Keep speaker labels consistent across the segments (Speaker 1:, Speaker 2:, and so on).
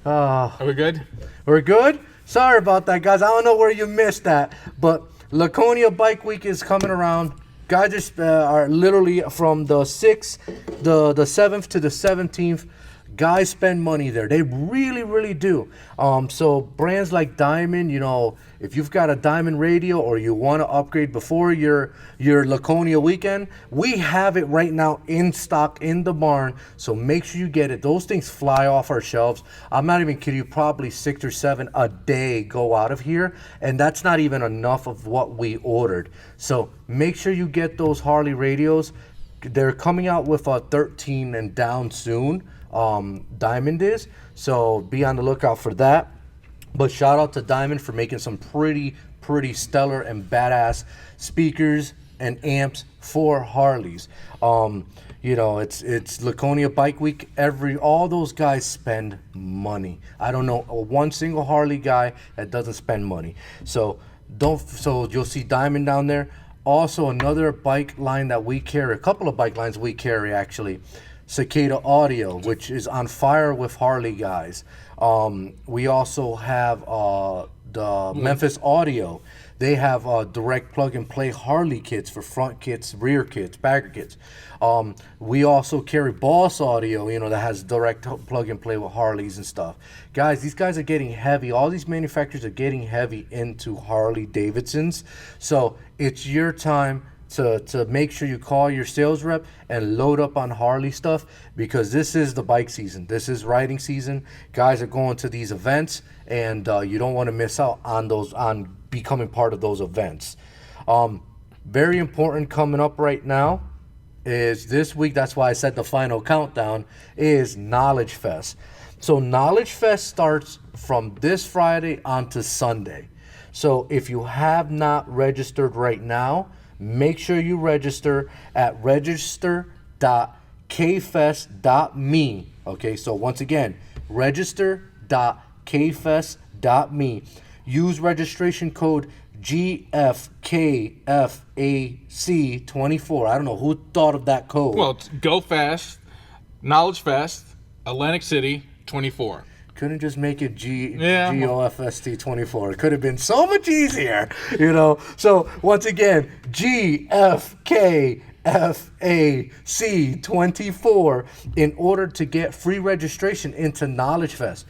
Speaker 1: Are we good?
Speaker 2: We're good? Sorry about that, guys. I don't know where you missed that, but Laconia Bike Week is coming around. Guys are literally from the 6th, the 7th to the 17th. Guys spend money there. They really, really do. So brands like Diamond, you know, if you've got a Diamond radio or you want to upgrade before your Laconia weekend, we have it right now in stock in the barn. So make sure you get it. Those things fly off our shelves. I'm not even kidding you. Probably 6 or 7 a day go out of here, and that's not even enough of what we ordered. So make sure you get those Harley radios. They're coming out with a 13 and down soon. Diamond is, so be on the lookout for that. But shout out to Diamond for making some pretty stellar and badass speakers and amps for Harleys. You know, it's Laconia Bike Week. All those guys spend money. I don't know one single Harley guy that doesn't spend money. So you'll see Diamond down there. Also, another bike line that we carry, a couple of bike lines we carry actually. Cicada Audio, which is on fire with Harley guys. We also have the Memphis Audio. They have direct plug and play Harley kits for front kits, rear kits, bagger kits. We also carry Boss Audio, you know, that has direct plug and play with Harleys and stuff. Guys, these guys are getting heavy. All these manufacturers are getting heavy into Harley Davidsons. So it's your time to make sure you call your sales rep and load up on Harley stuff, because this is the bike season. This is riding season. Guys are going to these events, and you don't want to miss out on becoming part of those events. Very important coming up right now is this week. That's why I said the final countdown is KnowledgeFest. So KnowledgeFest starts from this Friday on to Sunday. So if you have not registered right now, make sure you register at register.kfest.me. Okay, so once again, register.kfest.me. Use registration code GFKFAC24. I don't know who thought of that code.
Speaker 1: Well, it's Go Fast, Knowledge Fest, Atlantic City, 24.
Speaker 2: Couldn't just make it GOFST 24. It could have been so much easier, you know. So once again, GFKFAC 24 in order to get free registration into KnowledgeFest.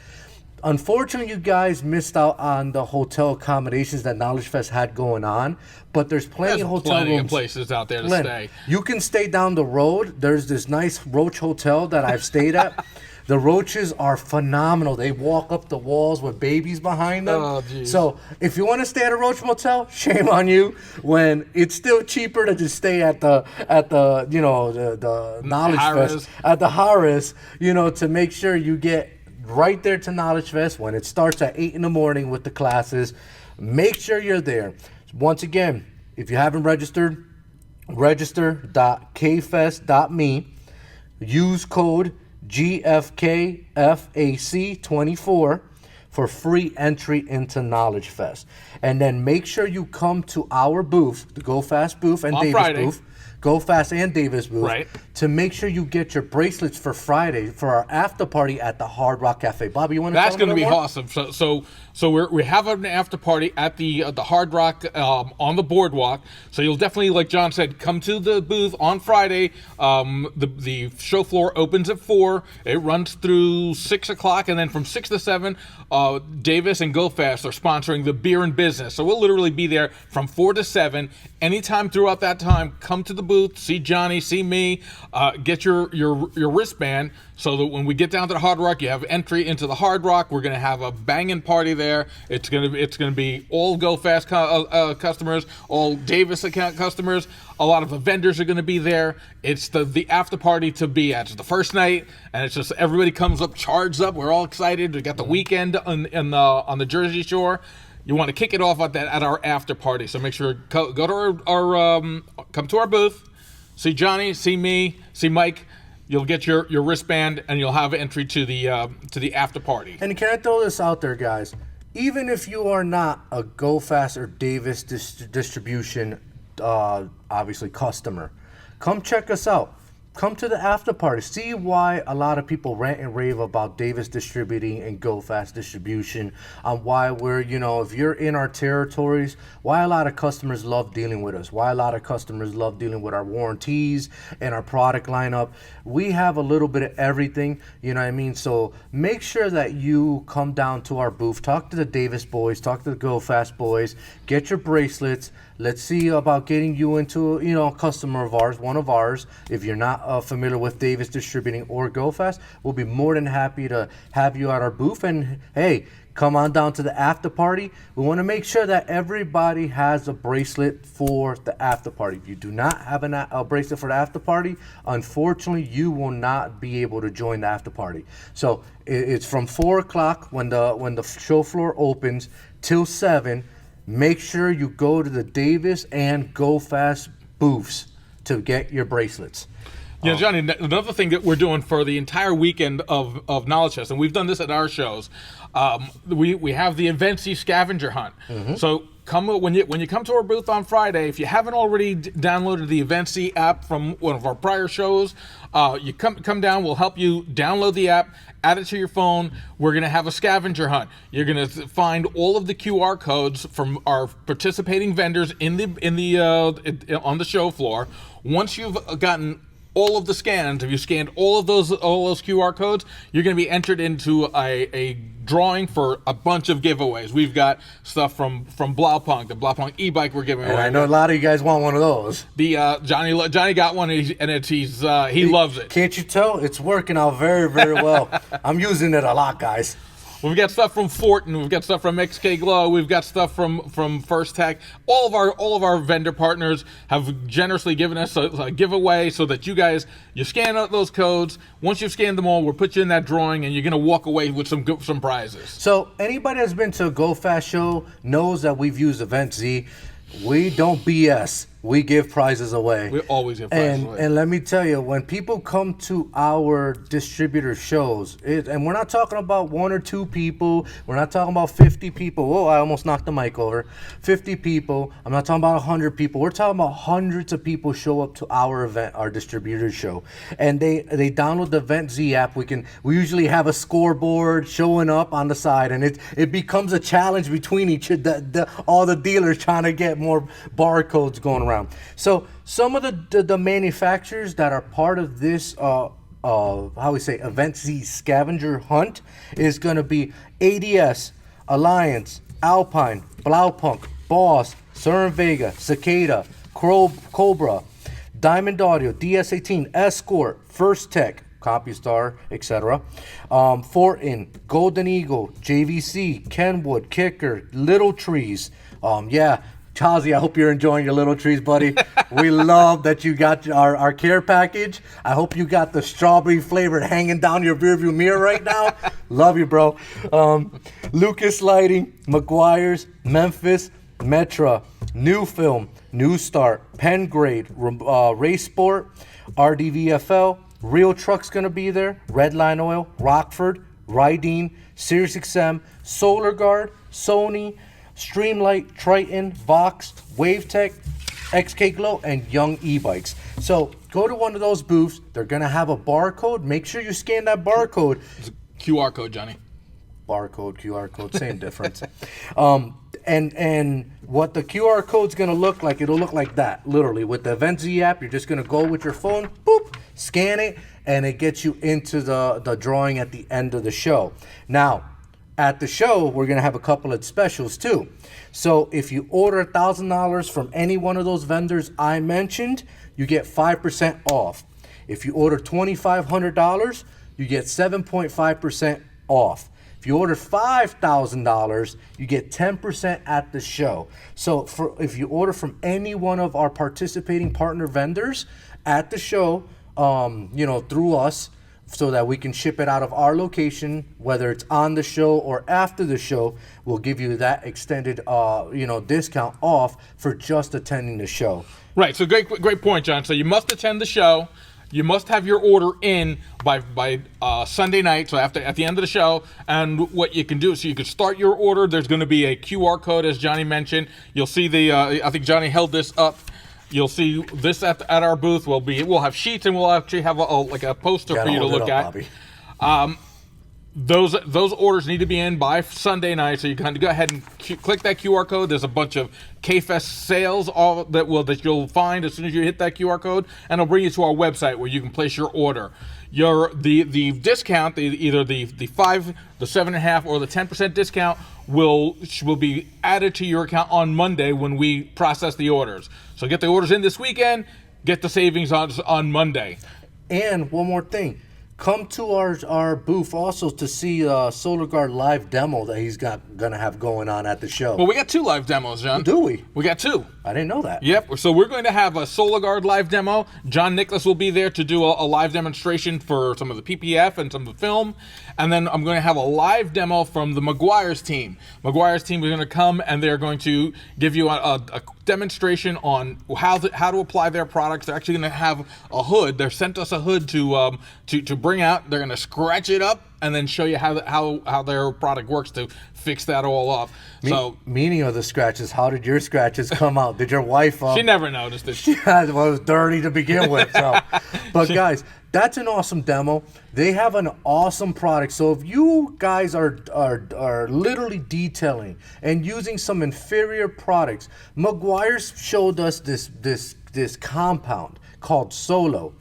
Speaker 2: Unfortunately, you guys missed out on the hotel accommodations that KnowledgeFest had going on, but there's plenty of hotel rooms.
Speaker 1: Of places out there to stay.
Speaker 2: You can stay down the road. There's this nice Roach Hotel that I've stayed at. The roaches are phenomenal. They walk up the walls with babies behind them.
Speaker 1: Oh, geez.
Speaker 2: So if you want to stay at a Roach Motel, shame on you. When it's still cheaper to just stay at the Knowledge Fest, at the Harris, you know, to make sure you get right there to Knowledge Fest when it starts at 8 in the morning with the classes. Make sure you're there. Once again, if you haven't registered, register.kfest.me. Use code GFKFAC24 for free entry into KnowledgeFest. And then make sure you come to our booth, the Go Fast booth and Davis booth. Go Fast and Davis booth,
Speaker 1: right,
Speaker 2: to make sure you get your bracelets for Friday for our after party at the Hard Rock Cafe. Bobby, you want to?
Speaker 1: That's going to be awesome. So we have an after party at the Hard Rock on the boardwalk. So you'll definitely, like John said, come to the booth on Friday. The show floor opens at 4. It runs through 6 o'clock, and then from 6 to 7, Davis and Go Fast are sponsoring the beer and business. So we'll literally be there from 4 to 7. Anytime throughout that time, come to the booth, see Johnny, see me, get your wristband, so that when we get down to the Hard Rock, you have entry into the Hard Rock. We're gonna have a banging party there. It's gonna be all Go Fast customers, all Davis account customers. A lot of the vendors are gonna be there. It's the after party to be at. It's the first night, and it's just everybody comes up charged up. We're all excited. We got the weekend on the Jersey Shore. You want to kick it off at our after party, so make sure go to our come to our booth, see Johnny, see me, see Mike. You'll get your wristband, and you'll have entry to the after party.
Speaker 2: And can I throw this out there, guys? Even if you are not a Go Fast or Davis distribution, obviously customer, come check us out. come to the after party. See why a lot of people rant and rave about Davis Distributing and Go Fast Distribution, on why we're, if you're in our territories, why a lot of customers love dealing with us, why a lot of customers love dealing with our warranties and our product lineup. We have a little bit of everything, you know what I mean? So make sure that you come down to our booth, talk to the Davis boys, talk to the Go Fast boys, get your bracelets. Let's see about getting you into, a customer of ours, one of ours. If you're not familiar with Davis Distributing or Go Fast, we'll be more than happy to have you at our booth. And hey, come on down to the after party. We want to make sure that everybody has a bracelet for the after party. If you do not have a bracelet for the after party, unfortunately, you will not be able to join the after party. So it's from 4 o'clock when the show floor opens till 7. Make sure you go to the Davis and Go Fast booths to get your bracelets.
Speaker 1: Yeah, Johnny, another thing that we're doing for the entire weekend of KnowledgeFest, and we've done this at our shows, we have the Invency scavenger hunt. Mm-hmm. So when you come to our booth on Friday, if you haven't already downloaded the Invency app from one of our prior shows, you come down. We'll help you download the app, add it to your phone. We're going to have a scavenger hunt. You're going to find all of the QR codes from our participating vendors on the show floor. Once you've gotten all of the scans, if you scanned all those QR codes, you're going to be entered into a drawing for a bunch of giveaways. We've got stuff from Blaupunk, the Blaupunk e-bike we're giving away.
Speaker 2: And I know a lot of you guys want one of those.
Speaker 1: The Johnny got one, and he loves it.
Speaker 2: Can't you tell? It's working out very, very well. I'm using it a lot, guys.
Speaker 1: We've got stuff from Fortin, we've got stuff from XK Glow, we've got stuff from Firstech. All of our vendor partners have generously given us a giveaway so that you scan out those codes. Once you've scanned them all, we'll put you in that drawing, and you're going to walk away with some prizes.
Speaker 2: So anybody that's been to a Go Fast show knows that we've used Event Z. We don't BS. We give prizes away.
Speaker 1: We always give prizes away.
Speaker 2: And let me tell you, when people come to our distributor shows, and we're not talking about 1 or 2 people, we're not talking about 50 people. Oh, I almost knocked the mic over. 50 people. I'm not talking about 100 people. We're talking about hundreds of people show up to our event, our distributor show, and they download the Event Z app. We usually have a scoreboard showing up on the side, and it becomes a challenge between all the dealers trying to get more barcodes going around. So some of the manufacturers that are part of this Event Z scavenger hunt is going to be ADS, Alliance, Alpine, Blaupunk, Boss, Cern Vega, Cicada, Cobra, Diamond Audio, DS18, Escort, Firstech, CompuStar, etc. Fortin, Golden Eagle, JVC, Kenwood, Kicker, Little Trees. Chazi, I hope you're enjoying your Little Trees, buddy. We love that you got our care package. I hope you got the strawberry flavored hanging down your rearview mirror right now. Love you, bro. Lucas Lighting, McGuire's, Memphis, Metra, New Film, New Start, Pengrade, Race Sport, RDVFL, Real Truck's going to be there, Redline Oil, Rockford, Rydeen, SiriusXM, Solar Guard, Sony, Streamlight, Triton, Vox, WaveTech, XK Glow, and Young E-Bikes. So go to one of those booths. They're going to have a barcode. Make sure you scan that barcode.
Speaker 1: It's a QR code, Johnny.
Speaker 2: Barcode, QR code, same difference. And what the QR code's going to look like, it'll look like that, literally. With the Event Z app, you're just going to go with your phone, boop, scan it, and it gets you into the drawing at the end of the show. Now, at the show, we're going to have a couple of specials too. So if you order $1,000 from any one of those vendors I mentioned, you get 5% off. If you order $2,500, you get 7.5% off. If you order $5,000, you get 10% at the show. So if you order from any one of our participating partner vendors at the show, through us, so that we can ship it out of our location, whether it's on the show or after the show, we'll give you that extended, discount off for just attending the show.
Speaker 1: Right. So great point, John. So you must attend the show. You must have your order in by Sunday night, so at the end of the show. And what you can do is you can start your order. There's going to be a QR code, as Johnny mentioned. You'll see I think Johnny held this up. You'll see this at our booth. We'll have sheets, and we'll actually have like a poster for you to look at. Bobby. Those orders need to be in by Sunday night, so you can go ahead and click that QR code. There's a bunch of KFest sales that you'll find as soon as you hit that QR code, and it'll bring you to our website where you can place your order. The discount, either the 5, the 7.5, or the 10% discount will be added to your account on Monday when we process the orders. So get the orders in this weekend, get the savings on Monday.
Speaker 2: And one more thing. Come to our booth also to see SolarGuard live demo that he's gonna have going on at the show.
Speaker 1: Well, we got 2 live demos, John.
Speaker 2: Do we?
Speaker 1: We got 2.
Speaker 2: I didn't know that.
Speaker 1: Yep. So we're going to have a SolarGuard live demo. John Nicholas will be there to do a live demonstration for some of the PPF and some of the film. And then I'm going to have a live demo from the Maguire's team. Maguire's team is going to come, and they're going to give you a demonstration on how to apply their products. They're actually going to have a hood. They sent us a hood to bring out. They're going to scratch it up and then show you how their product works to fix that all up.
Speaker 2: Meaning of the scratches, how did your scratches come out? Did your wife?
Speaker 1: She never noticed it.
Speaker 2: It was dirty to begin with. So, but guys, that's an awesome demo. They have an awesome product. So if you guys are literally detailing and using some inferior products, Maguire's showed us this compound called Solo.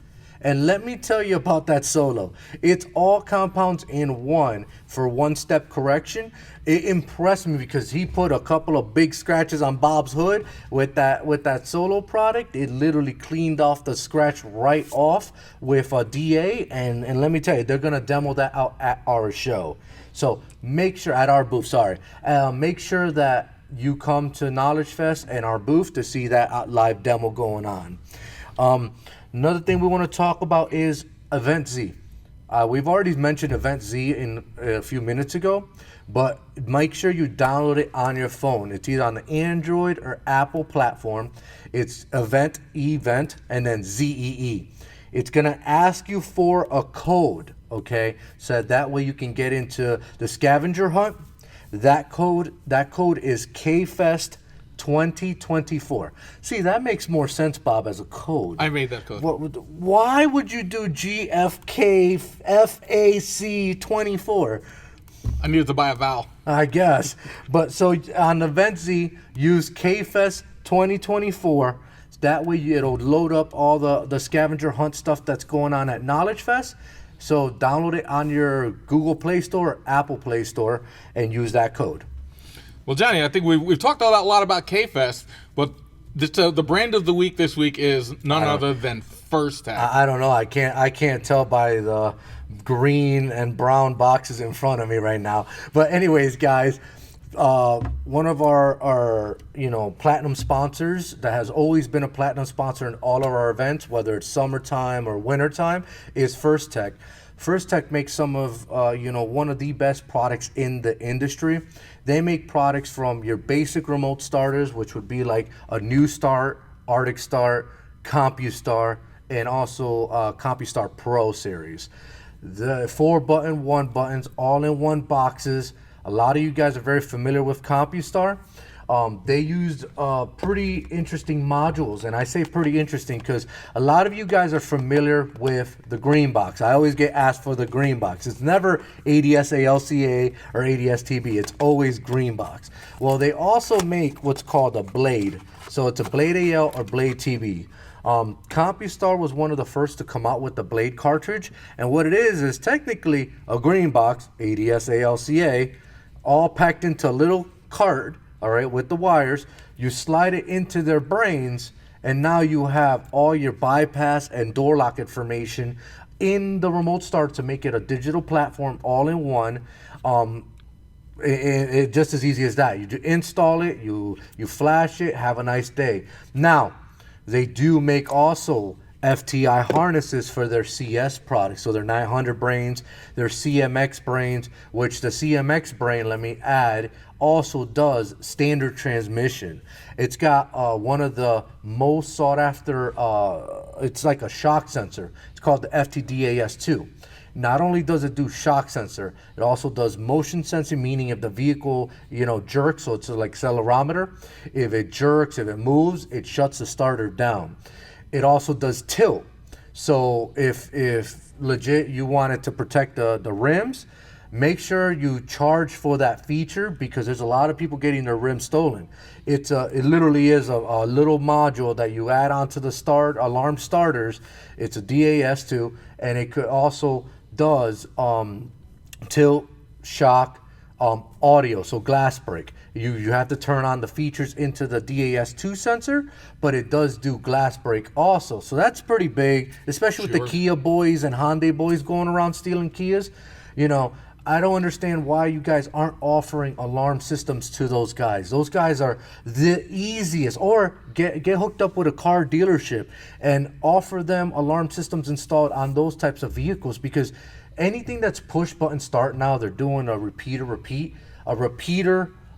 Speaker 2: And let me tell you about that Solo. It's all compounds in one for one-step correction. It impressed me because he put a couple of big scratches on Bob's hood with that Solo product. It literally cleaned off the scratch right off with a DA. And let me tell you, they're going to demo that out at our show. So make sure, at our booth, make sure that you come to KnowledgeFest and our booth to see that live demo going on. Another thing we want to talk about is Event Z. We've already mentioned Event Z in a few minutes ago, but make sure you download it on your phone. It's either on the Android or Apple platform. It's Event, and then ZEE. It's going to ask you for a code, okay? So that way you can get into the scavenger hunt. That code is KFest 2024. See, that makes more sense, Bob, as a code.
Speaker 1: I made that code.
Speaker 2: Why would you do GFKFAC 24?
Speaker 1: I needed to buy a vowel.
Speaker 2: I guess. But so on Event Z, use KFest 2024. That way it'll load up all the scavenger hunt stuff that's going on at KnowledgeFest. So download it on your Google Play Store or Apple Play Store and use that code.
Speaker 1: Well, Johnny, I think we've talked a lot about KFest, but the brand of the week this week is none other than Firstech.
Speaker 2: I don't know. I can't tell by the green and brown boxes in front of me right now. But anyways, guys, one of our platinum sponsors that has always been a platinum sponsor in all of our events, whether it's summertime or wintertime, is Firstech. Firstech makes some of one of the best products in the industry. They make products from your basic remote starters, which would be like a New Start, Arctic Start, CompuStar, and also CompuStar Pro series. The 4-button, 1-buttons, all-in-one boxes. A lot of you guys are very familiar with CompuStar. They used pretty interesting modules, and I say pretty interesting because a lot of you guys are familiar with the green box. I always get asked for the green box. It's never ADS-ALCA or ADS-TB. It's always green box. Well, they also make what's called a Blade. So it's a Blade AL or Blade TB. CompuStar was one of the first to come out with the Blade cartridge, and what it is technically a green box, ADS-ALCA, all packed into a little cart. All right, with the wires, you slide it into their brains, and now you have all your bypass and door lock information in the remote start to make it a digital platform all in one. It just as easy as that. You install it, you flash it, have a nice day. Now, they do make also FTI harnesses for their CS products. So their 900 brains, their CMX brains, which the CMX brain, let me add, also does standard transmission. It's got one of the most sought after, it's like a shock sensor. It's called the FTDAS2. Not only does it do shock sensor, it also does motion sensing, meaning if the vehicle, jerks, so it's like accelerometer. If it jerks, if it moves, it shuts the starter down. It also does tilt. So if legit you wanted to protect the rims, make sure you charge for that feature, because there's a lot of people getting their rims stolen. It literally is a little module that you add onto the alarm starters. It's a DAS2, and it could also does tilt, shock, audio, so glass break. You have to turn on the features into the DAS2 sensor, but it does do glass break also. So that's pretty big, especially with the Kia boys and Hyundai boys going around stealing Kias. I don't understand why you guys aren't offering alarm systems to those guys. Those guys are the easiest. Or get hooked up with a car dealership and offer them alarm systems installed on those types of vehicles, because anything that's push button start now, they're doing a repeater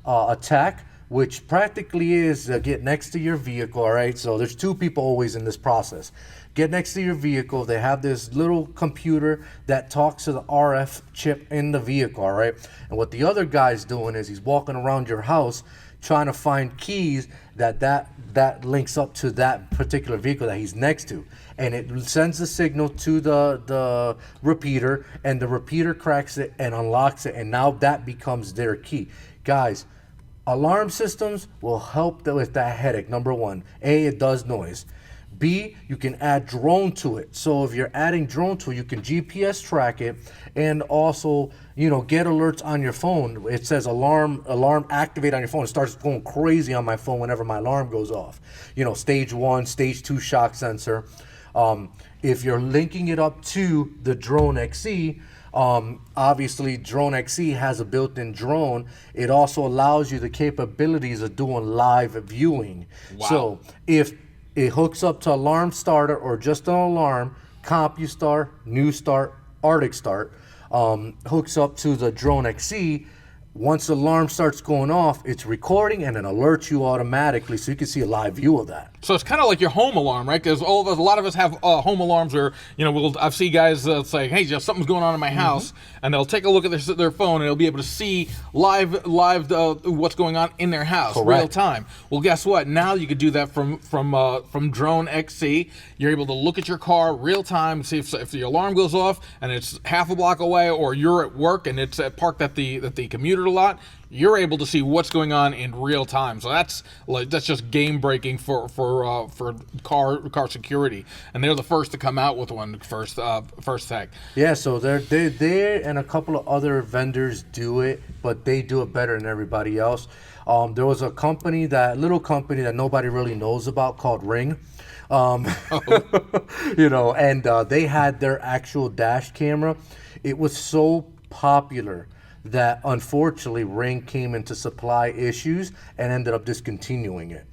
Speaker 2: attack, which practically is get next to your vehicle. All right, so there's two people always in this process. Get next to your vehicle. They have this little computer that talks to the RF chip in the vehicle. All right, and what the other guy's doing is he's walking around your house trying to find keys that links up to that particular vehicle that he's next to, and it sends the signal to the repeater, and the repeater cracks it and unlocks it, and now that becomes their key. Guys, alarm systems will help with that headache. Number one, A, it does noise. B, you can add drone to it. So if you're adding drone to it, you can GPS track it, and also, get alerts on your phone. It says alarm activate on your phone. It starts going crazy on my phone whenever my alarm goes off. Stage 1, stage 2 shock sensor. If you're linking it up to the Drone XE, obviously Drone XE has a built-in drone. It also allows you the capabilities of doing live viewing. Wow. So if it hooks up to Alarm Starter or just an alarm, CompuStar, New Start, Arctic Start, hooks up to the Drone XE. Once the alarm starts going off, it's recording and it alerts you automatically, so you can see a live view of that.
Speaker 1: So it's kind of like your home alarm, right? Because a lot of us have home alarms where, I've seen guys say, hey, just something's going on in my house, and they'll take a look at their phone, and they'll be able to see live what's going on in their house,
Speaker 2: Correct.
Speaker 1: Real time. Well, guess what? Now you could do that from Drone XE. You're able to look at your car real time, see if the alarm goes off, and it's half a block away, or you're at work and it's parked at the commuter lot. You're able to see what's going on in real time. So that's just game breaking for car security, and they're the first to come out with one. Firstech.
Speaker 2: Yeah, so they and a couple of other vendors do it, but they do it better than everybody else. There was a little company that nobody really knows about called Ring. And they had their actual dash camera. It was so popular that unfortunately Ring came into supply issues and ended up discontinuing it.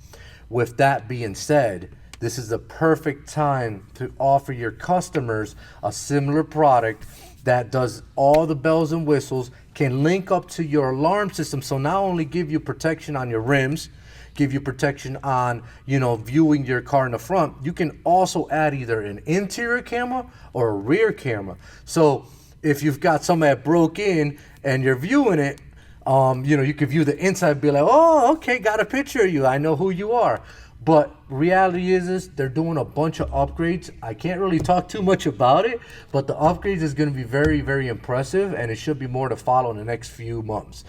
Speaker 2: With that being said, this is the perfect time to offer your customers a similar product that does all the bells and whistles, can link up to your alarm system, so not only give you protection on your rims, give you protection on viewing your car in the front, you can also add either an interior camera or a rear camera. So if you've got somebody that broke in and you're viewing it, you can view the inside and be like, oh, okay, got a picture of you. I know who you are. But reality is they're doing a bunch of upgrades. I can't really talk too much about it, but the upgrades is going to be very, very impressive, and it should be more to follow in the next few months.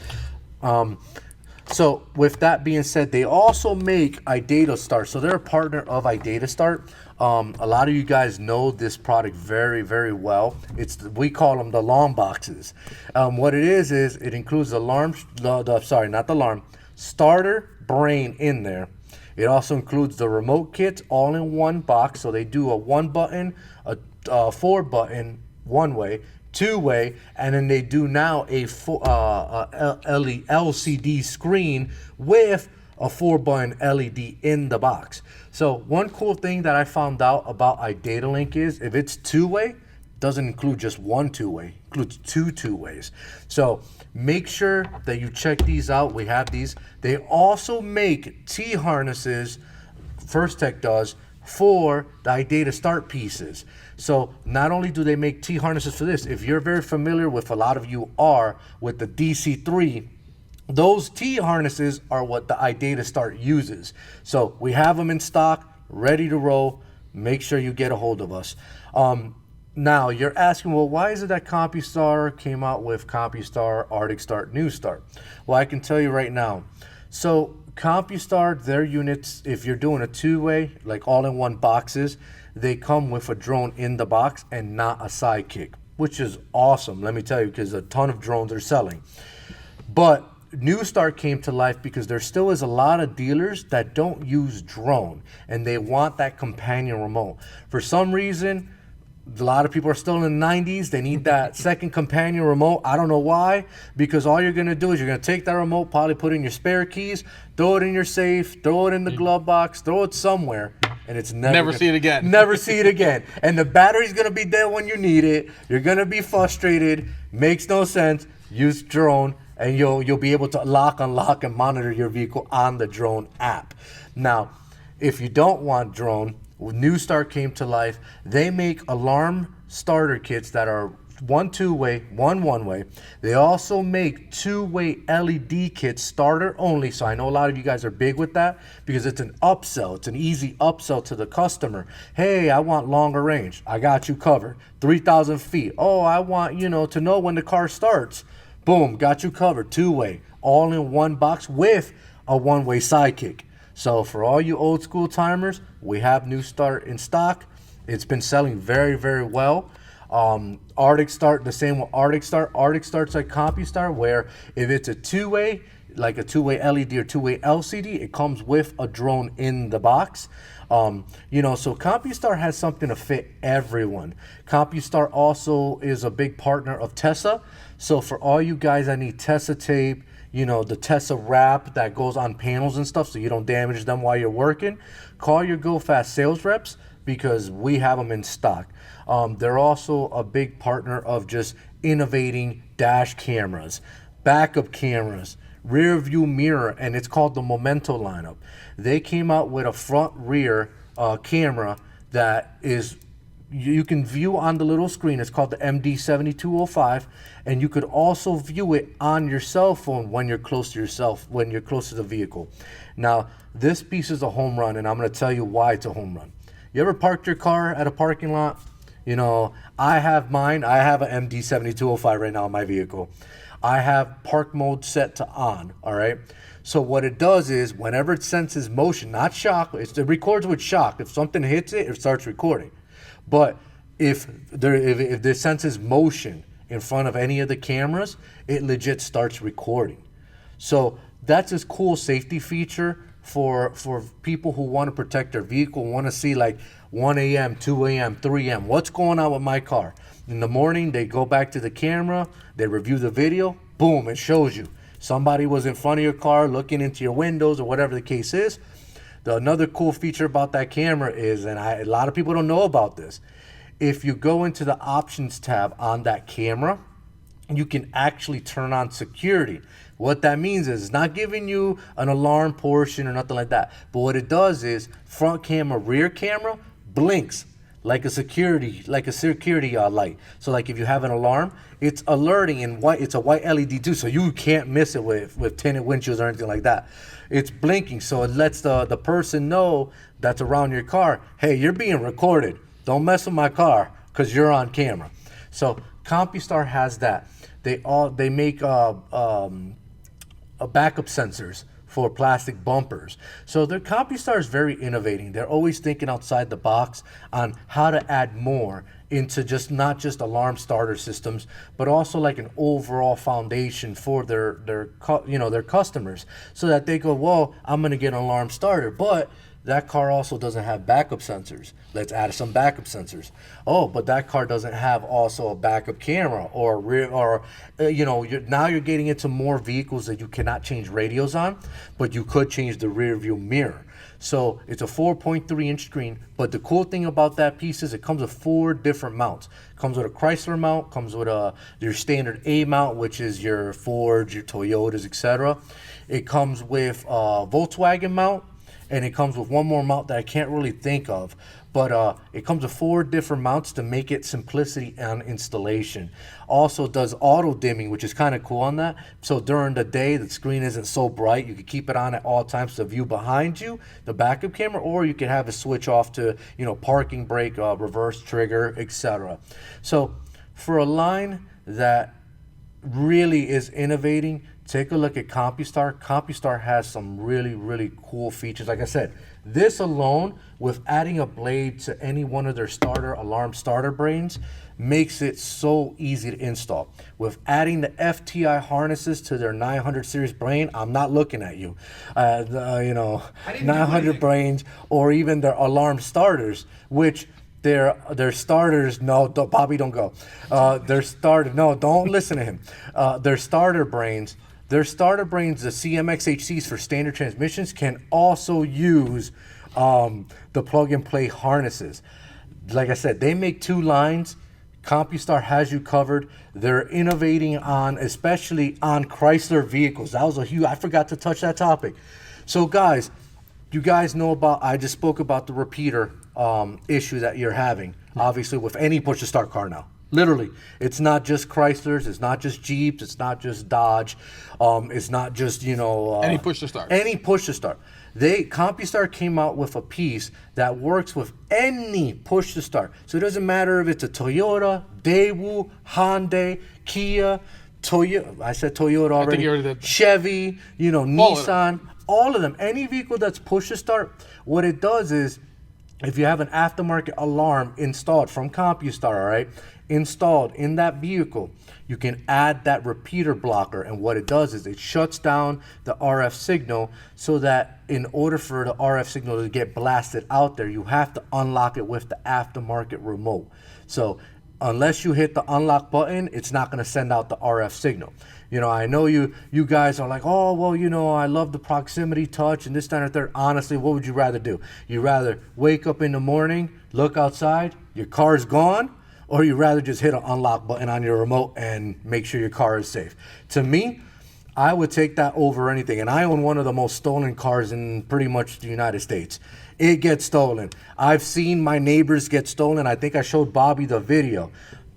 Speaker 2: So with that being said, they also make iDataStart. So they're a partner of iDataStart. A lot of you guys know this product very, very well. We call them the alarm boxes. What it is it includes starter brain in there. It also includes the remote kits all in one box. So they do a 1-button, a 4-button one-way, 2-way, and then they do now a LCD screen with a 4-button LED in the box. So one cool thing that I found out about iDataLink is if it's 2-way, doesn't include just one 2-way, it includes two 2-ways. So make sure that you check these out. We have these. They also make T-harnesses, Firstech does, for the iDataStart pieces. So not only do they make T-harnesses for this, if you're very familiar with, a lot of you are, with the DC3, those T-harnesses are what the iData Start uses. So we have them in stock, ready to roll. Make sure you get a hold of us. Now, you're asking, well, why is it that CompuStar came out with CompuStar, Arctic Start, New Start? Well, I can tell you right now. So CompuStar, their units, if you're doing a two-way, like all-in-one boxes, they come with a drone in the box and not a sidekick, which is awesome, let me tell you, because a ton of drones are selling. But New Start came to life because there still is a lot of dealers that don't use drone, and they want that companion remote. For some reason, a lot of people are still in the 90s. They need that second companion remote. I don't know why, because all you're going to do is you're going to take that remote, probably put in your spare keys, throw it in your safe, throw it in the glove box, throw it somewhere, and it's never
Speaker 1: see it again.
Speaker 2: Never see it again. And the battery's going to be there when you need it. You're going to be frustrated. Makes no sense. Use drone, and you'll be able to lock, unlock, and monitor your vehicle on the drone app. Now, if you don't want drone, New Start came to life. They make alarm starter kits that are one two-way, one one-way. They also make two-way LED kits, starter only. So I know a lot of you guys are big with that because it's an upsell. It's an easy upsell to the customer. Hey, I want longer range. I got you covered. 3,000 feet. Oh, I want, to know when the car starts. Boom, got you covered. Two-way, all in one box with a one-way sidekick. So for all you old school timers, we have New Start in stock. It's been selling very, very well. Arctic Start, the same with Arctic Start. Arctic Start's like CompuStar, where if it's a two-way, like a two-way LED or two-way LCD, it comes with a drone in the box. So CompuStar has something to fit everyone. CompuStar also is a big partner of Tessa. So for all you guys that need Tessa tape, the Tessa wrap that goes on panels and stuff so you don't damage them while you're working, call your GoFast sales reps because we have them in stock. They're also a big partner of just innovating dash cameras, backup cameras, rear view mirror, and it's called the Memento lineup. They came out with a front rear camera that is you can view on the little screen. It's called the MD7205, and you could also view it on your cell phone when you're close to when you're close to the vehicle. Now, this piece is a home run, and I'm going to tell you why it's a home run. You ever parked your car at a parking lot? I have mine. I have an MD7205 right now in my vehicle. I have park mode set to on, all right? So what it does is whenever it senses motion, not shock, it records with shock. If something hits it, it starts recording. But if there senses motion in front of any of the cameras, it legit starts recording. So that's a cool safety feature for people who want to protect their vehicle, want to see like 1 a.m., 2 a.m., 3 a.m. What's going on with my car? In the morning, they go back to the camera, they review the video, boom, it shows you. Somebody was in front of your car looking into your windows or whatever the case is. Another cool feature about that camera is, and a lot of people don't know about this, if you go into the options tab on that camera, you can actually turn on security. What that means is it's not giving you an alarm portion or nothing like that. But what it does is front camera, rear camera blinks like a security light. So like if you have an alarm, it's alerting in white. It's a white LED too, so you can't miss it with tinted windshields or anything like that. It's blinking, so it lets the person know that's around your car, hey, you're being recorded. Don't mess with my car because you're on camera. So CompuStar has that. They make backup sensors for plastic bumpers. So their CompuStar is very innovating. They're always thinking outside the box on how to add more into not just alarm starter systems, but also like an overall foundation for their customers, so that they go, well, I'm gonna get an alarm starter, but that car also doesn't have backup sensors. Let's add some backup sensors. Oh, but that car doesn't have also a backup camera now you're getting into more vehicles that you cannot change radios on, but you could change the rear view mirror. So it's a 4.3-inch screen, but the cool thing about that piece is it comes with 4 different mounts. It comes with a Chrysler mount, comes with your standard A mount, which is your Fords, your Toyotas, etc. It comes with a Volkswagen mount, and it comes with one more mount that I can't really think of. But it comes with 4 different mounts to make it simplicity on installation. Also does auto dimming, which is kind of cool on that. So during the day, the screen isn't so bright. You can keep it on at all times to view behind you, the backup camera, or you can have it switch off to, you know, parking brake, reverse trigger, etc. So for a line that really is innovating, take a look at CompuStar. CompuStar has some really, really cool features. Like I said, this alone, with adding a blade to any one of their alarm starter brains, makes it so easy to install. With adding the FTI harnesses to their 900 series brain, I'm not looking at you. You know, 900 brains, or even their alarm starters, which their starters, no, Bobby, don't go. No, don't listen to him. Their starter brains, the CMXHCs for standard transmissions, can also use the plug-and-play harnesses. Like I said, they make 2 lines. CompuStar has you covered. They're innovating especially on Chrysler vehicles. That was I forgot to touch that topic. So guys, you guys know I just spoke about the repeater issue that you're having, obviously, with any push-to-start car now. Literally, it's not just Chryslers, it's not just Jeeps, it's not just Dodge, it's not just, you know...
Speaker 1: any push-to-start.
Speaker 2: Any push-to-start. CompuStar came out with a piece that works with any push-to-start. So it doesn't matter if it's a Toyota, Daewoo, Hyundai, Kia, I said Toyota already.
Speaker 1: I think you already did.
Speaker 2: Chevy, you know, Nissan, all of them. Any vehicle that's push-to-start, what it does is, if you have an aftermarket alarm installed from CompuStar, all right, installed in that vehicle, you can add that repeater blocker, and what it does is it shuts down the RF signal, so that in order for the RF signal to get blasted out there, you have to unlock it with the aftermarket remote. So unless you hit the unlock button, it's not going to send out the RF signal. You know, I know you guys are like, oh, well, you know, I love the proximity touch and this, that, and third. Honestly, what would you rather do? You rather wake up in the morning, look outside, your car's gone, or you rather just hit an unlock button on your remote and make sure your car is safe? To me, I would take that over anything. And I own one of the most stolen cars in pretty much the United States. It gets stolen. I've seen my neighbors get stolen. I think I showed Bobby the video.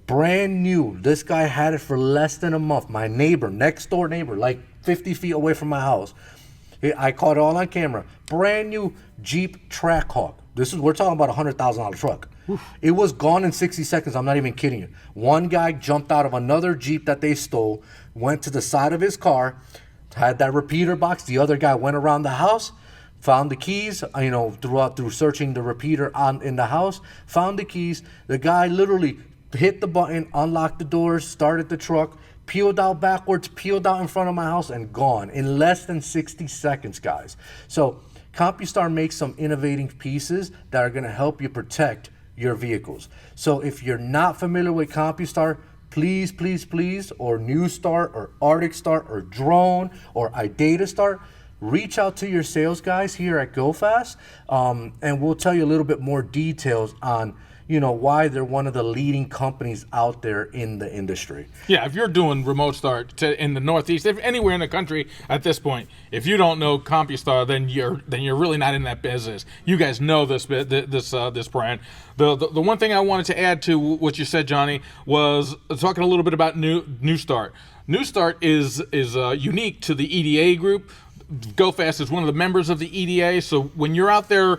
Speaker 2: Brand new. This guy had it for less than a month. My neighbor, next door neighbor, like 50 feet away from my house. I caught it all on camera. Brand new Jeep Trackhawk. We're talking about a $100,000 truck. Oof. It was gone in 60 seconds. I'm not even kidding you. One guy jumped out of another Jeep that they stole, went to the side of his car, had that repeater box. The other guy went around the house, found the keys, you know, through searching the repeater in the house, found the keys. The guy literally hit the button, unlocked the doors, started the truck, peeled out backwards, peeled out in front of my house, and gone in less than 60 seconds, guys. So CompuStar makes some innovating pieces that are going to help you protect your vehicles. So if you're not familiar with CompuStar, please, or NewStart, or Arctic Start, or Drone, or iDataStart, reach out to your sales guys here at GoFast, and we'll tell you a little bit more details on, you know, why they're one of the leading companies out there in the industry.
Speaker 1: Yeah, if you're doing remote start in the Northeast, if anywhere in the country at this point, if you don't know CompuStar, then you're really not in that business. You guys know this brand. The one thing I wanted to add to what you said, Johnny, was talking a little bit about NewStart. NewStart is unique to the EDA group. GoFast is one of the members of the EDA, so when you're out there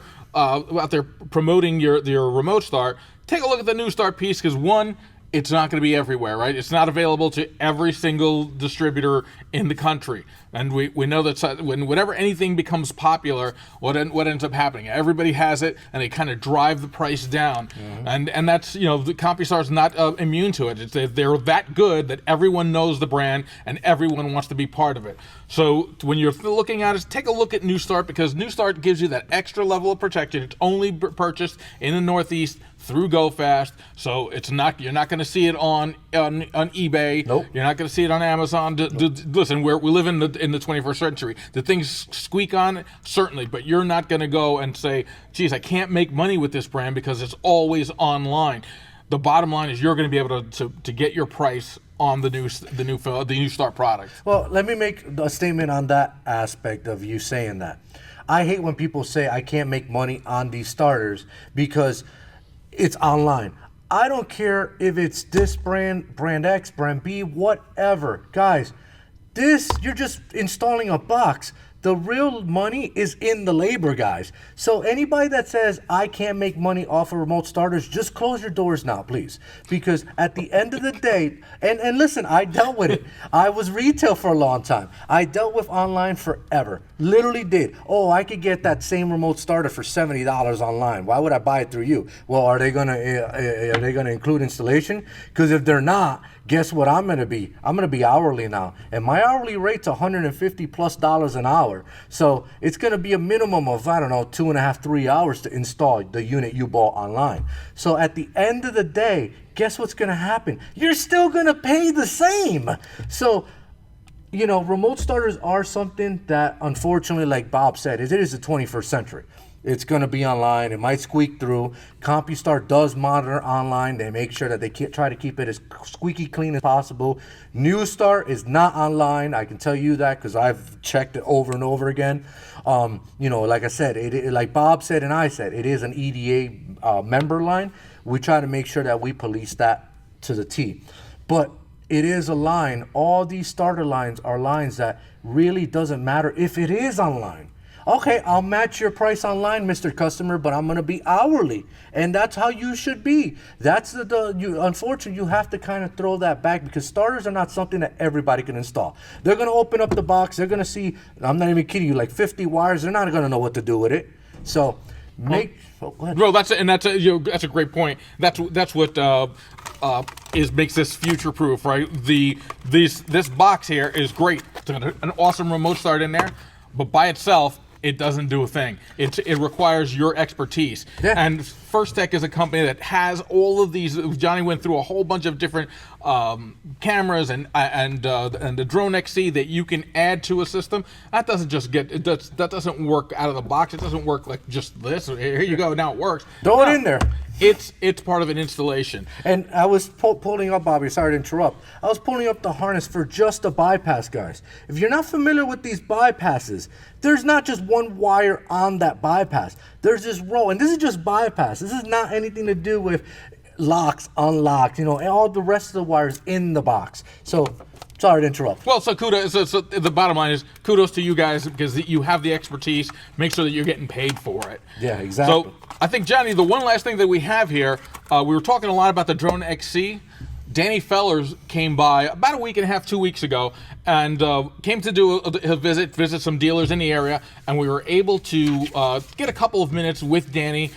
Speaker 1: promoting your remote start, take a look at the NewStart piece, because one, it's not going to be everywhere, right? It's not available to every single distributor in the country. And we know that whenever anything becomes popular, what ends up happening? Everybody has it, and they kind of drive the price down. Mm-hmm. And that's, you know, the CompuStar is not immune to it. They're that good that everyone knows the brand and everyone wants to be part of it. So when you're looking at it, take a look at NewStart, because NewStart gives you that extra level of protection. It's only purchased in the Northeast through GoFast, so you're not going to see it on eBay.
Speaker 2: Nope.
Speaker 1: You're not going to see it on Amazon. Listen, we live in the 21st century. The things squeak on, certainly, but you're not going to go and say, geez, I can't make money with this brand because it's always online. The bottom line is you're going to be able to get your price on the NewStart product.
Speaker 2: Well, let me make a statement on that aspect of you saying that. I hate when people say I can't make money on these starters because it's online. I don't care if it's this brand, brand X, brand B, whatever. Guys, you're just installing a box. The real money is in the labor, guys. So anybody that says I can't make money off of remote starters, just close your doors now, please. Because at the end of the day, and listen, I dealt with it. I was retail for a long time. I dealt with online forever. Literally did. Oh, I could get that same remote starter for $70 online. Why would I buy it through you? Well, are they gonna include installation? Because if they're not, guess what I'm gonna be? I'm gonna be hourly now, and my hourly rate's $150+ an hour. So it's gonna be a minimum of, I don't know, 2.5, 3 hours to install the unit you bought online. So at the end of the day, guess what's gonna happen? You're still gonna pay the same. So, you know, remote starters are something that, unfortunately, like Bob said, it is the 21st century. It's going to be online. It might squeak through. CompuStar does monitor online. They make sure that they try to keep it as squeaky clean as possible. NewStar is not online. I can tell you that because I've checked it over and over again. You know, like I said, like Bob said and I said, it is an EDA member line. We try to make sure that we police that to the T. But it is a line. All these starter lines are lines that really doesn't matter if it is online. Okay, I'll match your price online, Mr. Customer, but I'm going to be hourly. And that's how you should be. That's unfortunately, you have to kind of throw that back because starters are not something that everybody can install. They're going to open up the box. They're going to see, I'm not even kidding you, like 50 wires. They're not going to know what to do with it. So go ahead.
Speaker 1: Bro, that's a great point. That's what makes this future proof, right? This box here is great. It's an awesome remote start in there, but by itself, it doesn't do a thing. It requires your expertise. Yeah. And Firstech is a company that has all of these. Johnny went through a whole bunch of different cameras and the Drone XC that you can add to a system. That doesn't just that doesn't work out of the box. It doesn't work like just this. Here you go. Now it works.
Speaker 2: Throw it in there.
Speaker 1: It's part of an installation.
Speaker 2: And I was pulling up, Bobby, sorry to interrupt. I was pulling up the harness for just a bypass, guys. If you're not familiar with these bypasses, there's not just one wire on that bypass. There's this row, and this is just bypass. This is not anything to do with locks, unlocks, you know, and all the rest of the wires in the box. So, sorry to interrupt.
Speaker 1: Well, so kudos. So the bottom line is kudos to you guys because you have the expertise. Make sure that you're getting paid for it.
Speaker 2: Yeah, exactly.
Speaker 1: So I think, Johnny, the one last thing that we have here, we were talking a lot about the Drone XC. Danny Fellers came by about a week and a half, 2 weeks ago, and came to do a visit some dealers in the area, and we were able to get a couple of minutes with Danny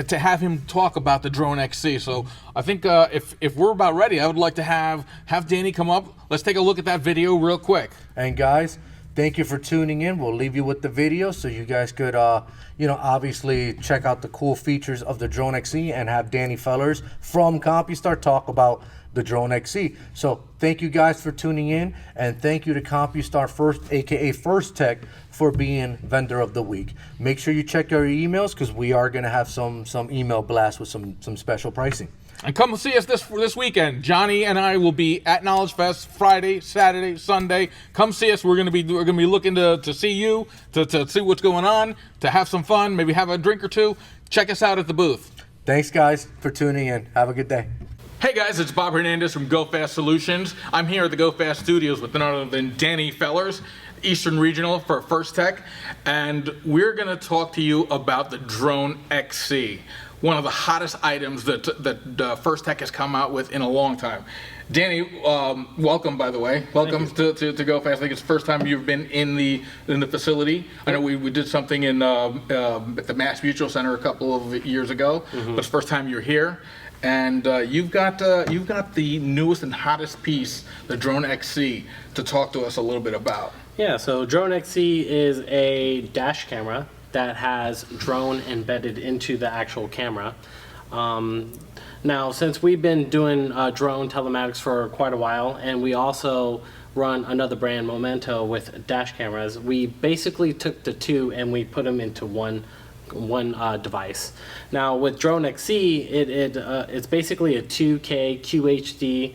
Speaker 1: to have him talk about the Drone XC. So I think if we're about ready, I would like to have Danny come up. Let's take a look at that video real quick.
Speaker 2: And guys, thank you for tuning in. We'll leave you with the video so you guys could, obviously check out the cool features of the Drone XC and have Danny Fellers from CompuStar talk about the Drone XC. So thank you guys for tuning in, and thank you to CompuStar First, aka Firstech, for being vendor of the week. Make sure you check your emails because we are going to have some email blasts with some special pricing.
Speaker 1: And come see us this weekend. Johnny and I will be at KnowledgeFest Friday, Saturday, Sunday. Come see us. We're gonna be looking to see you, to see what's going on, to have some fun, maybe have a drink or two. Check us out at the booth.
Speaker 2: Thanks guys for tuning in. Have a good day.
Speaker 1: Hey guys, it's Bob Hernandez from GoFast Solutions. I'm here at the GoFast Studios with none other than Danny Fellers, Eastern Regional for Firstech, and we're going to talk to you about the Drone XC, one of the hottest items that Firstech has come out with in a long time. Danny, welcome, by the way. Welcome to GoFast. I think it's the first time you've been in the facility. I know we did something at the Mass Mutual Center a couple of years ago, but it's the first time you're here. And you've got the newest and hottest piece, the Drone XC, to talk to us a little bit about.
Speaker 3: Yeah, so Drone XC is a dash camera that has drone embedded into the actual camera. Now, since we've been doing drone telematics for quite a while, and we also run another brand, Momento, with dash cameras, we basically took the two and we put them into one device. Now with Drone XC, it's basically a 2K QHD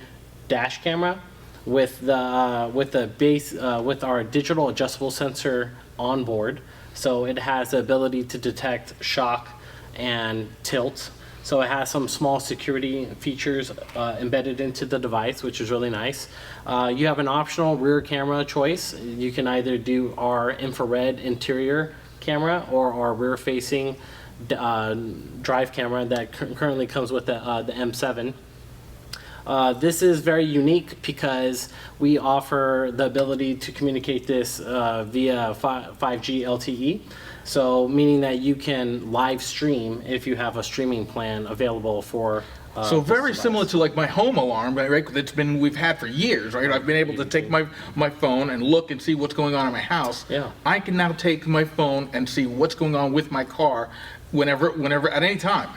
Speaker 3: dash camera with our digital adjustable sensor on board, So it has the ability to detect shock and tilt. So it has some small security features embedded into the device, which is really nice. You have an optional rear camera choice. You can either do our infrared interior camera or our rear-facing drive camera that currently comes with the M7. This is very unique because we offer the ability to communicate this via 5G LTE. So meaning that you can live stream if you have a streaming plan available for.
Speaker 1: So very similar to like my home alarm, right? We've had for years, right? I've been able to take my phone and look and see what's going on in my house.
Speaker 3: Yeah.
Speaker 1: I can now take my phone and see what's going on with my car whenever at any time.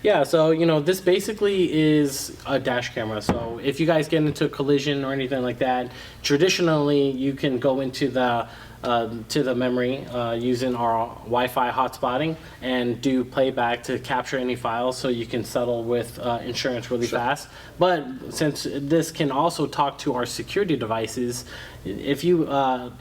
Speaker 3: Yeah, so this basically is a dash camera. So if you guys get into a collision or anything like that, traditionally you can go into the to the memory using our Wi-Fi hotspotting and do playback to capture any files so you can settle with insurance really fast. But since this can also talk to our security devices, if you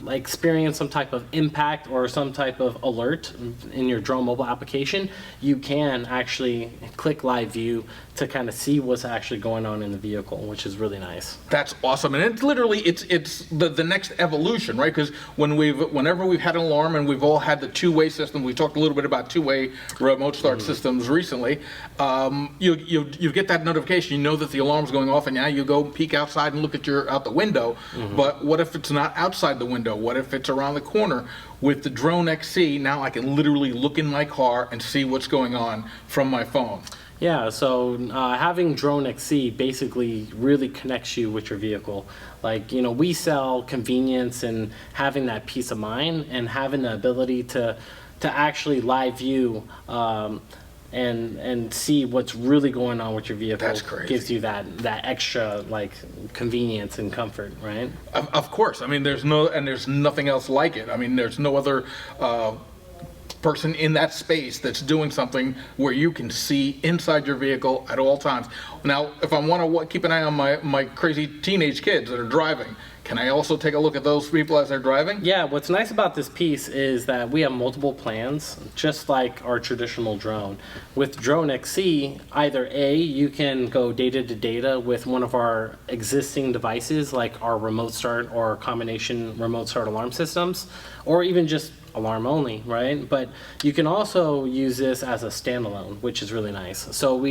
Speaker 3: experience some type of impact or some type of alert in your drone mobile application, you can actually click live view to kind of see what's actually going on in the vehicle, which is really nice.
Speaker 1: That's awesome, and it's literally it's the next evolution, right? Because whenever we've had an alarm and we've all had the two-way system, we talked a little bit about two-way remote start systems recently. You get that notification, you know that the alarm's going off, and now you go peek outside and look out the window. But what if it's not outside the window? What if it's around the corner? With the Drone XC, now I can literally look in my car and see what's going on from my phone.
Speaker 3: Yeah, so having Drone XC basically really connects you with your vehicle. Like, we sell convenience and having that peace of mind and having the ability to actually live view and see what's really going on with your vehicle.
Speaker 1: That's crazy.
Speaker 3: Gives you that extra convenience and comfort, right?
Speaker 1: Of course. I mean, there's nothing else like it. I mean, there's no other person in that space that's doing something where you can see inside your vehicle at all times. Now, if I want to keep an eye on my crazy teenage kids that are driving, can I also take a look at those people as they're driving?
Speaker 3: Yeah, what's nice about this piece is that we have multiple plans, just like our traditional drone. With Drone XC, either A, you can go data to data with one of our existing devices, like our remote start or combination remote start alarm systems, or even just alarm only, right? But you can also use this as a standalone, which is really nice. So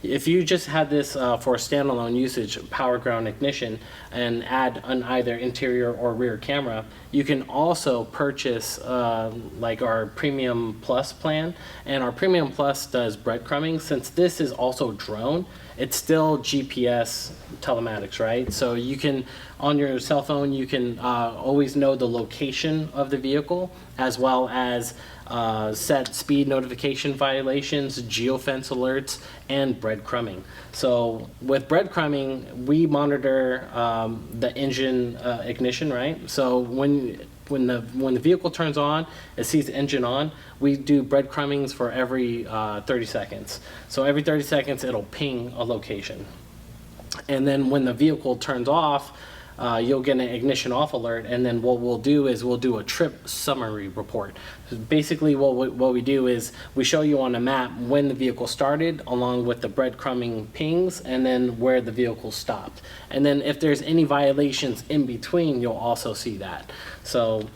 Speaker 3: if you just had this for standalone usage, power ground ignition, and add an either interior or rear camera, you can also purchase our Premium Plus plan. And our Premium Plus does breadcrumbing. Since this is also drone, it's still GPS telematics, right? So you can, on your cell phone, you can always know the location of the vehicle, as well as set speed notification violations, geofence alerts, and breadcrumbing. So with breadcrumbing, we monitor the engine ignition, right? So when the vehicle turns on, it sees the engine on, we do breadcrumbings for every 30 seconds. So every 30 seconds, it'll ping a location. And then when the vehicle turns off, you'll get an ignition off alert, and then what we'll do is we'll do a trip summary report. So basically what we do is we show you on a map when the vehicle started, along with the breadcrumbing pings, and then where the vehicle stopped. And then if there's any violations in between, you'll also see that. So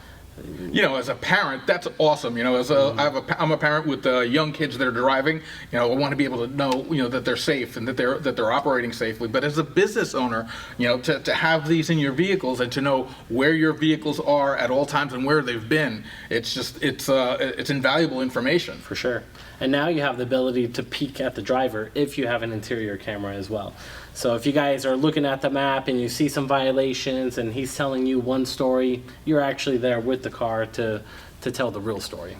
Speaker 1: as a parent, that's awesome. I'm a parent with young kids that are driving. I want to be able to know, that they're safe and that they're operating safely. But as a business owner, to have these in your vehicles and to know where your vehicles are at all times and where they've been, it's invaluable information.
Speaker 3: For sure. And now you have the ability to peek at the driver if you have an interior camera as well. So if you guys are looking at the map and you see some violations and he's telling you one story, you're actually there with the car to tell the real story.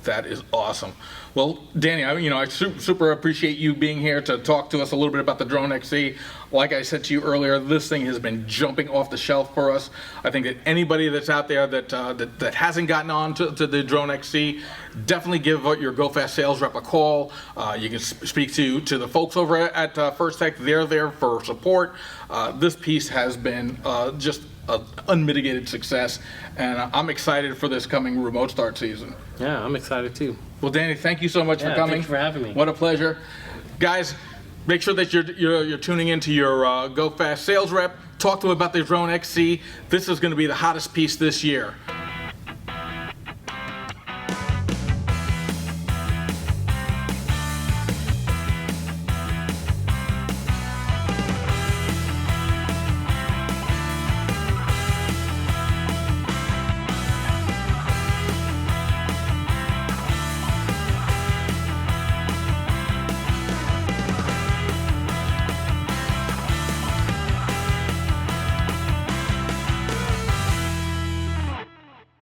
Speaker 1: That is awesome. Well, Danny, I super appreciate you being here to talk to us a little bit about the Drone XC. Like I said to you earlier, this thing has been jumping off the shelf for us. I think that anybody that's out there that hasn't gotten on to the Drone XC, definitely give your GoFast sales rep a call. You can speak to the folks over at Firstech. They're there for support. This piece has been just a unmitigated success, and I'm excited for this coming remote start season.
Speaker 3: Yeah, I'm excited too.
Speaker 1: Well, Danny, thank you so much for coming.
Speaker 3: Thanks for having me.
Speaker 1: What a pleasure. Guys, make sure that you're tuning into your Go Fast sales rep. Talk to them about their Drone XC. This is going to be the hottest piece this year.